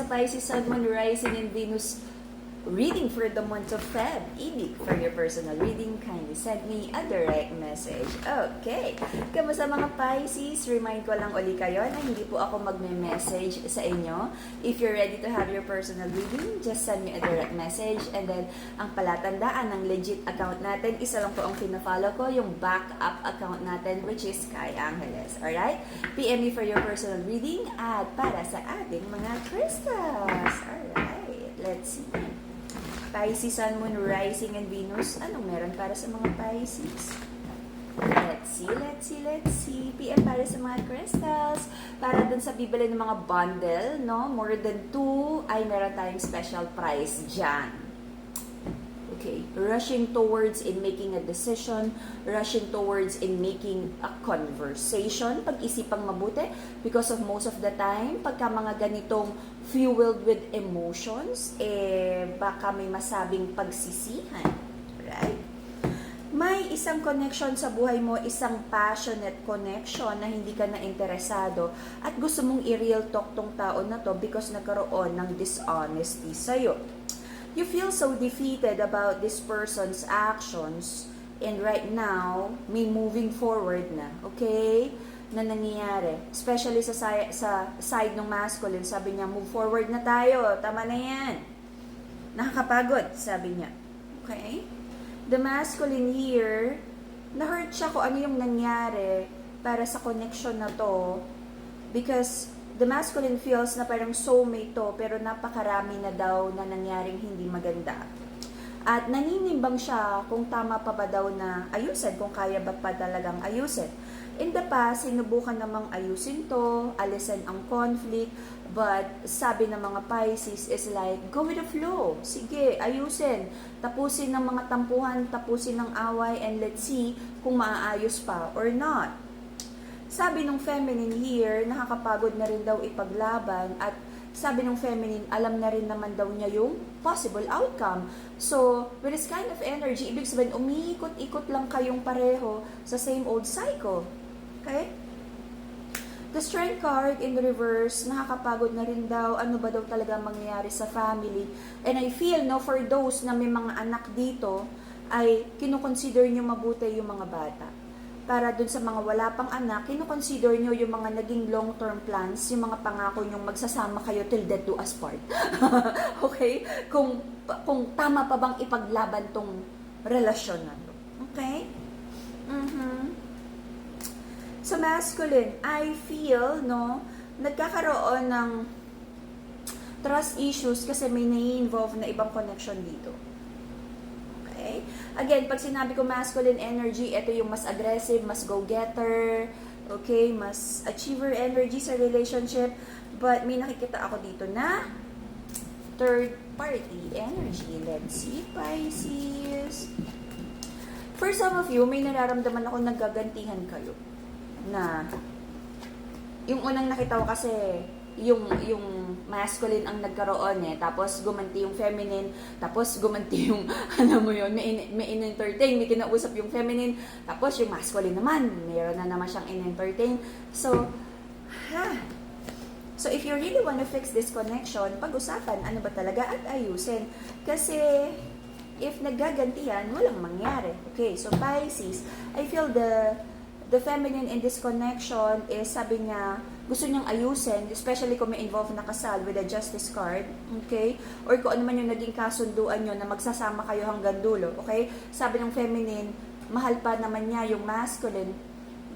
Pisces, Sun, Moon, Rising, and Venus reading for the month of Feb. Ibig, for your personal reading, kindly send me a direct message. Okay. Kamusta mga Pisces? Remind ko lang uli kayo na hindi po ako magme-message sa inyo. If you're ready to have your personal reading, just send me a direct message. And then, ang palatandaan ng legit account natin, isa lang po ang pina-follow ko, yung backup account natin, which is Sky Angeles. Alright? PM me for your personal reading at para sa ating mga crystals. Alright. Let's see. Pisces, Sun, Moon, Rising, and Venus. Anong meron para sa mga Pisces? Let's see. PM para sa mga crystals. Para dun sa bibili ng mga bundle, no? More than 2 ay meron tayong special price dyan. Okay, rushing towards in making a decision, rushing towards in making a conversation, pag-isipang mabuti, because of most of the time, pagka mga ganitong fueled with emotions, baka may masabing pagsisihan, right? May isang connection sa buhay mo, isang passionate connection na hindi ka na interesado at gusto mong i-real talk tong tao na to because nagkaroon ng dishonesty sa'yo. You feel so defeated about this person's actions and right now, may moving forward na, okay? Na nangyayari. Especially sa side ng masculine, sabi niya, move forward na tayo, tama na yan. Nakakapagod, sabi niya. Okay? The masculine here, na-hurt siya kung ano yung nangyari para sa connection na to because the masculine feels na parang soulmate to, pero napakarami na daw na nangyaring hindi maganda. At naninimbang siya kung tama pa ba daw na ayusin, kung kaya ba pa talagang ayusin. In the past, sinubukan namang ayusin to, alisin ang conflict, but sabi ng mga Pisces is like, go with the flow. Sige, ayusin. Tapusin ng mga tampuhan, tapusin ng away, and let's see kung maaayos pa or not. Sabi ng feminine here, nakakapagod na rin daw ipaglaban at sabi ng feminine, alam na rin naman daw niya yung possible outcome. So, with this kind of energy, ibig sabihin, umiikot-ikot lang kayong pareho sa same old cycle. Okay? The Strength card in the reverse, nakakapagod na rin daw, ano ba daw talaga mangyayari sa family. And I feel, no, for those na may mga anak dito, ay kinukonsider nyo mabuti yung mga bata. Para dun sa mga wala pang anak, kino-consider nyo yung mga naging long-term plans, yung mga pangako nyong magsasama kayo till death do us part. Okay? Kung tama pa bang ipaglaban tong relasyon na to. Okay? So, masculine, I feel, no, nagkakaroon ng trust issues kasi may nai-involve na ibang connection dito. Okay? Again, pag sinabi ko masculine energy, ito yung mas aggressive, mas go-getter, okay, mas achiever energy sa relationship. But may nakikita ako dito na third party energy. Let's see, Pisces. For some of you, may nararamdaman ako nagagantihan kayo. Na, yung unang nakita ko kasi, yung masculine ang nagkaroon tapos gumanti yung feminine, tapos gumanti yung, alam mo yun, may in-entertain, may kinausap yung feminine, tapos yung masculine naman, meron na naman siyang in-entertain. So, so if you really want to fix this connection, pag-usapan, ano ba talaga, at ayusin. Kasi, if nagagantihan, walang mangyari. Okay, so Pisces, I feel the feminine in this connection is, sabi niya, gusto niyang ayusin, especially kung may involved na kasal with a justice card, okay? Or kung ano man yung naging kasunduan nyo na magsasama kayo hanggang dulo, okay? Sabi ng feminine, mahal pa naman niya yung masculine,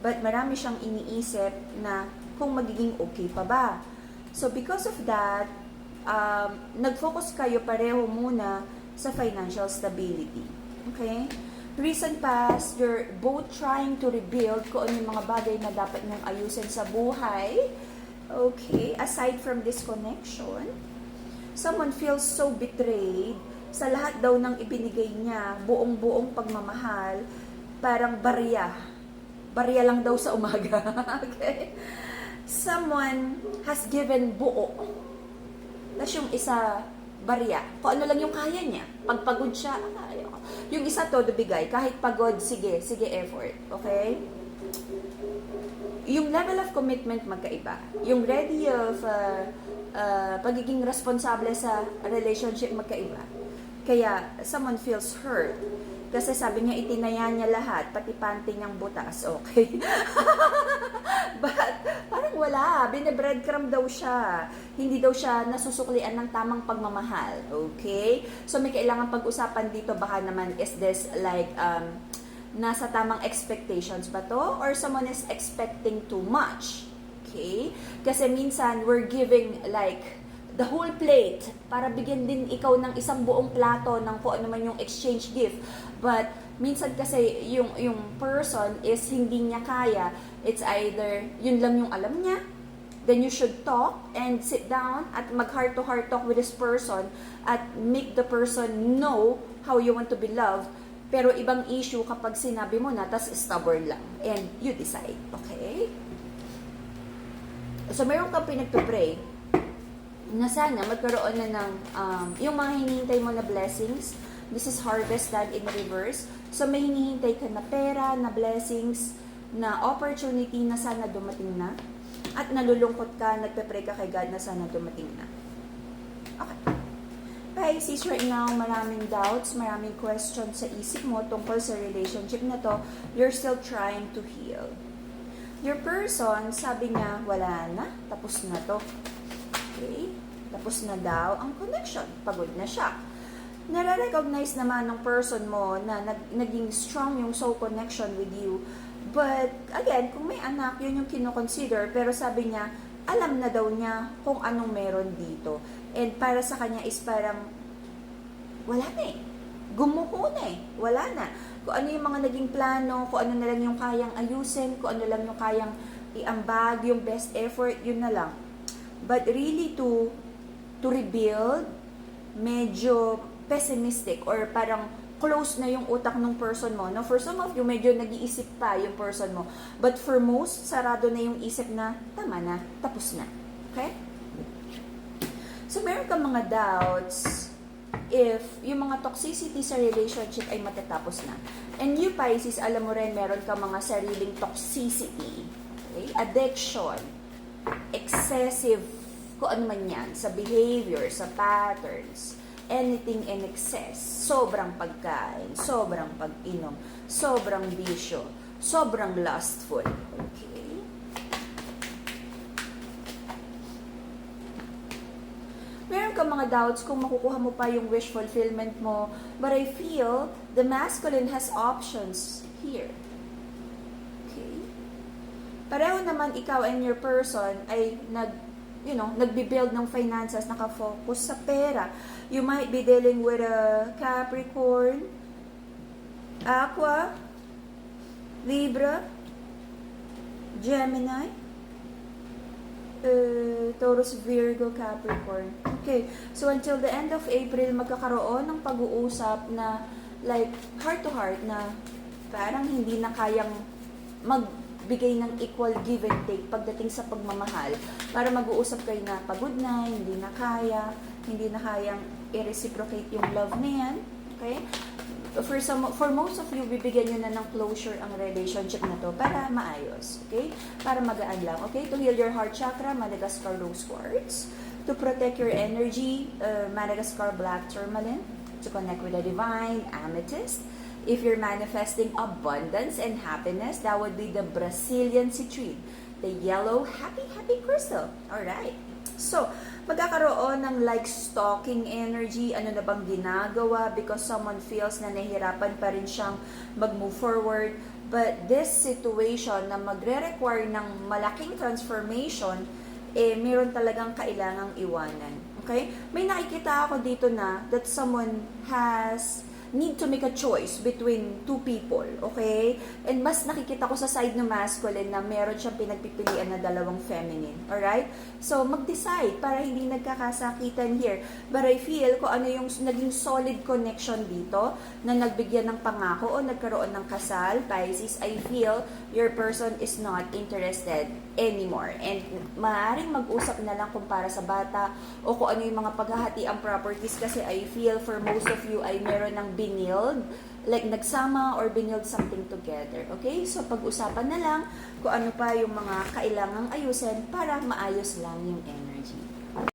but marami siyang iniisip na kung magiging okay pa ba. So, because of that, nag-focus kayo pareho muna sa financial stability, okay? Recent past, you're both trying to rebuild kung ano yung mga bagay na dapat nyong ayusin sa buhay. Okay, aside from this connection, someone feels so betrayed sa lahat daw ng ibinigay niya, buong-buong pagmamahal, parang barya. Barya lang daw sa umaga. Okay? Someone has given buo. Tapos yung isa, barya. Kung ano lang yung kaya niya. Pagpagod siya, ayoko. Yung isa todo bigay. Kahit pagod, sige effort. Okay? Yung level of commitment magkaiba. Yung ready of pagiging responsable sa relationship magkaiba. Kaya someone feels hurt. Kasi sabi niya, itinaya niya lahat, pati panty niyang butas, okay? But, parang wala, binebreadcrumb daw siya. Hindi daw siya nasusuklian ng tamang pagmamahal, okay? So, may kailangan pag-usapan dito, baka naman, is this like, nasa tamang expectations ba to? Or someone is expecting too much, okay? Kasi minsan, we're giving like, the whole plate para bigyan din ikaw ng isang buong plato ng kung ano man yung exchange gift. But minsan kasi yung person is hindi niya kaya. It's either yun lang yung alam niya, then you should talk and sit down at mag heart to heart talk with this person at make the person know how you want to be loved. Pero ibang issue kapag sinabi mo na, tas stubborn lang. And you decide, okay? So meron kang pinagpipray na sana magkaroon na ng yung mga hinihintay mo na blessings. This is harvest done in reverse. So may hinihintay ka na pera, na blessings, na opportunity na sana dumating na. At nalulungkot ka, nagpe-pray ka kay God na sana dumating na. Okay. Pisces, right now, maraming doubts, maraming questions sa isip mo tungkol sa relationship na to. You're still trying to heal. Your person, sabi niya, wala na, tapos na to. Okay? Tapos na daw ang connection. Pagod na siya. Nare-recognize naman ng person mo na naging strong yung soul connection with you. But, again, kung may anak, yun yung kinoconsider. Pero sabi niya, alam na daw niya kung anong meron dito. And para sa kanya is parang, wala na eh. Gumuho na eh. Wala na. Kung ano yung mga naging plano, kung ano na lang yung kayang ayusin, kung ano lang yung kayang iambag, yung best effort, yun na lang. But really to rebuild, medyo pessimistic or parang close na yung utak ng person mo. No? For some of you, medyo nag-iisip pa yung person mo. But for most, sarado na yung isip na, tama na, tapos na. Okay? So, meron ka mga doubts if yung mga toxicity sa relationship ay matatapos na. And you, Pisces, alam mo rin, meron ka mga sariling toxicity. Okay? Addiction, excessive, kung ano man yan, sa behavior, sa patterns, anything in excess, sobrang pagkain, sobrang pag-inom, sobrang bisyo, sobrang lustful. Okay? Meron ka mga doubts kung makukuha mo pa yung wish fulfillment mo, but I feel the masculine has options here. Okay? Pareho naman ikaw and your person ay nagbi-build ng finances, nakafocus sa pera. You might be dealing with a Capricorn, Aqua, Libra, Gemini, Taurus, Virgo, Capricorn. Okay, so until the end of April, magkakaroon ng pag-uusap na like heart to heart na parang hindi na kayang magbigay ng equal give and take pagdating sa pagmamahal. Para mag-uusap kayo na pagod na, hindi na kayang i-reciprocate yung love na yan. Okay? For most of you, bibigyan nyo na ng closure ang relationship na to para maayos. Okay? Para magaan lang. Okay? To heal your heart chakra, Madagascar Rose Quartz. To protect your energy, Madagascar Black Tourmaline. To connect with the divine, Amethyst. If you're manifesting abundance and happiness, that would be the Brazilian citrine, the yellow happy crystal. Alright. So, magkakaroon ng like stalking energy, ano na bang ginagawa because someone feels na nahihirapan pa rin siyang mag-move forward. But this situation na magre-require ng malaking transformation, meron talagang kailangang iwanan. Okay? May nakikita ako dito na that someone need to make a choice between two people, okay? And mas nakikita ko sa side ng masculine na meron siyang pinagpipilian na dalawang feminine, alright? So, mag-decide para hindi nagkakasakitan here. But I feel kung ano yung naging solid connection dito na nagbigyan ng pangako o nagkaroon ng kasal, Pisces, I feel your person is not interested anymore. And maaaring mag-usap na lang kung para sa bata o kung ano yung mga paghahati ang properties kasi I feel for most of you ay meron ng binild, like nagsama or binild something together. Okay? So, pag-usapan na lang kung ano pa yung mga kailangang ayusin para maayos lang yung energy.